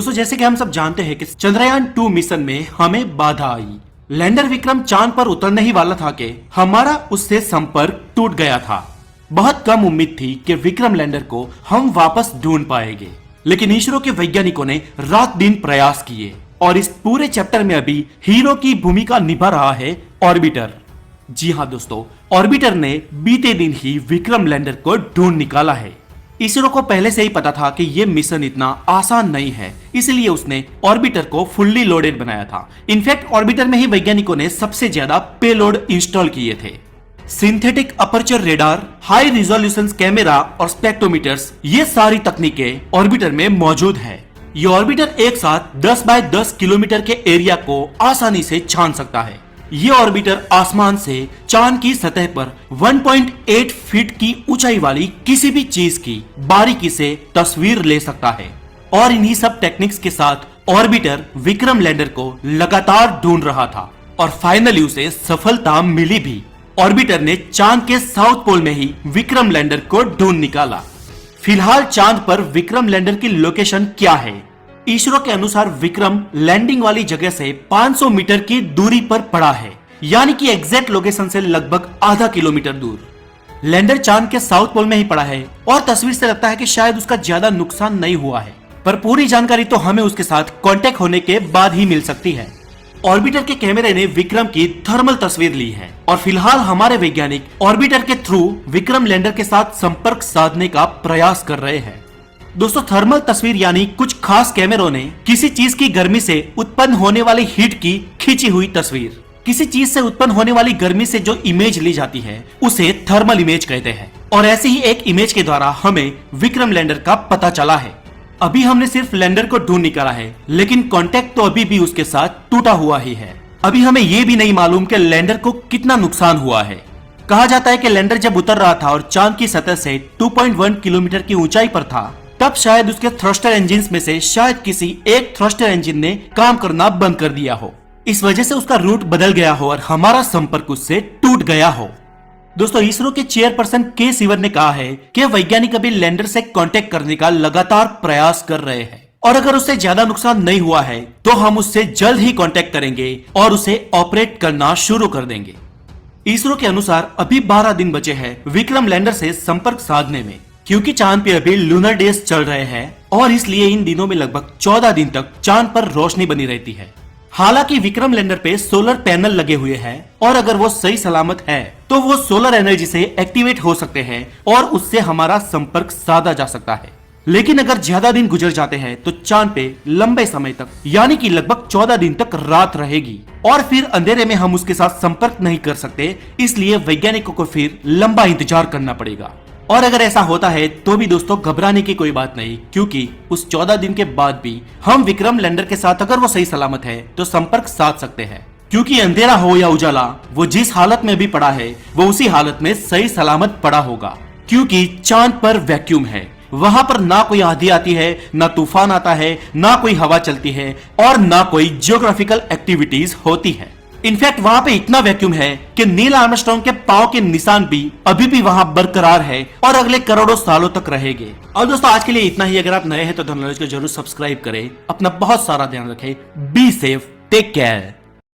दोस्तों जैसे कि हम सब जानते हैं कि चंद्रयान 2 मिशन में हमें बाधा आई। लैंडर विक्रम चांद पर उतरने ही वाला था कि हमारा उससे संपर्क टूट गया था। बहुत कम उम्मीद थी कि विक्रम लैंडर को हम वापस ढूंढ पाएंगे, लेकिन इसरो के वैज्ञानिकों ने रात दिन प्रयास किए और इस पूरे चैप्टर में अभी हीरो की भूमिका निभा रहा है ऑर्बिटर। जी हाँ दोस्तों, ऑर्बिटर ने बीते दिन ही विक्रम लैंडर को ढूंढ निकाला है। इसरो को पहले से ही पता था कि यह मिशन इतना आसान नहीं है, इसलिए उसने ऑर्बिटर को फुल्ली लोडेड बनाया था। इनफैक्ट ऑर्बिटर में ही वैज्ञानिकों ने सबसे ज्यादा पेलोड इंस्टॉल किए थे। Synthetic aperture radar, high resolution camera और स्पेक्ट्रोमीटर्स, ये सारी तकनीकें ऑर्बिटर में मौजूद है। ये ऑर्बिटर एक साथ 10 बाय 10 किलोमीटर के एरिया को आसानी से छान सकता है। ये ऑर्बिटर आसमान से चांद की सतह पर 1.8 फीट की ऊंचाई वाली किसी भी चीज की बारीकी से तस्वीर ले सकता है। और इन्हीं सब टेक्निक्स के साथ ऑर्बिटर विक्रम लैंडर को लगातार ढूंढ रहा था और फाइनली उसे सफलता मिली भी। ऑर्बिटर ने चांद के साउथ पोल में ही विक्रम लैंडर को ढूंढ निकाला। फिलहाल चांद पर विक्रम लैंडर की लोकेशन क्या है? इसरो के अनुसार विक्रम लैंडिंग वाली जगह से 500 मीटर की दूरी पर पड़ा है, यानी कि एग्जैक्ट लोकेशन से लगभग आधा किलोमीटर दूर। लैंडर चांद के साउथ पोल में ही पड़ा है और तस्वीर से लगता है कि शायद उसका ज्यादा नुकसान नहीं हुआ है, पर पूरी जानकारी तो हमें उसके साथ कांटेक्ट होने के बाद ही मिल सकती है। ऑर्बिटर के कैमरे ने विक्रम की थर्मल तस्वीर ली है और फिलहाल हमारे वैज्ञानिक ऑर्बिटर के थ्रू विक्रम लैंडर के साथ संपर्क साधने का प्रयास कर रहे हैं। दोस्तों थर्मल तस्वीर यानी कुछ खास कैमरों ने किसी चीज की गर्मी से उत्पन्न होने वाली हीट की खींची हुई तस्वीर। किसी चीज से उत्पन्न होने वाली गर्मी से जो इमेज ली जाती है उसे थर्मल इमेज कहते हैं। और ऐसी ही एक इमेज के द्वारा हमें विक्रम लैंडर का पता चला है। अभी हमने सिर्फ लैंडर को ढूंढ निकाला है, लेकिन कांटेक्ट तो अभी भी उसके साथ टूटा हुआ ही है। अभी हमें ये भी नहीं मालूम कि लैंडर को कितना नुकसान हुआ है। कहा जाता है कि लैंडर जब उतर रहा था और चांद की सतह से 2.1 किलोमीटर की ऊंचाई पर था, तब शायद उसके थ्रस्टर इंजन में से शायद किसी एक थ्रस्टर इंजन ने काम करना बंद कर दिया हो। इस वजह से उसका रूट बदल गया हो और हमारा संपर्क उससे टूट गया हो। दोस्तों इसरो के चेयरपर्सन के सिवन ने कहा है कि वैज्ञानिक अभी लैंडर से कांटेक्ट करने का लगातार प्रयास कर रहे हैं और अगर उससे ज्यादा नुकसान नहीं हुआ है तो हम उससे जल्द ही कांटेक्ट करेंगे और उसे ऑपरेट करना शुरू कर देंगे। इसरो के अनुसार अभी 12 दिन बचे हैं विक्रम लैंडर से संपर्क साधने में, क्योंकि चांद पे अभी लूनर डेज चल रहे हैं और इसलिए इन दिनों में लगभग 14 दिन तक चांद पर रोशनी बनी रहती है। हालांकि विक्रम लैंडर पे सोलर पैनल लगे हुए हैं और अगर वो सही सलामत है तो वो सोलर एनर्जी से एक्टिवेट हो सकते हैं और उससे हमारा संपर्क साधा जा सकता है। लेकिन अगर ज्यादा दिन गुजर जाते हैं तो चांद पे लंबे समय तक यानी कि लगभग 14 दिन तक रात रहेगी और फिर अंधेरे में हम उसके साथ संपर्क नहीं कर सकते, इसलिए वैज्ञानिकों को फिर लंबा इंतजार करना पड़ेगा। और अगर ऐसा होता है तो भी दोस्तों घबराने की कोई बात नहीं, क्योंकि उस 14 दिन के बाद भी हम विक्रम लैंडर के साथ अगर वो सही सलामत है तो संपर्क साध सकते हैं। क्योंकि अंधेरा हो या उजाला, वो जिस हालत में भी पड़ा है वो उसी हालत में सही सलामत पड़ा होगा, क्योंकि चांद पर वैक्यूम है। वहां पर ना कोई आंधी आती है, ना तूफान आता है, ना कोई हवा चलती है और ना कोई जियोग्राफिकल एक्टिविटीज होती है। इनफैक्ट वहां पे इतना वैक्यूम है कि नील आर्मस्ट्रांग के पांव के निशान भी अभी भी वहां बरकरार है और अगले करोड़ों सालों तक रहेंगे। और दोस्तों आज के लिए इतना ही। अगर आप नए हैं तो धन नॉलेज को जरूर सब्सक्राइब करें। अपना बहुत सारा ध्यान रखें। Be safe, take care.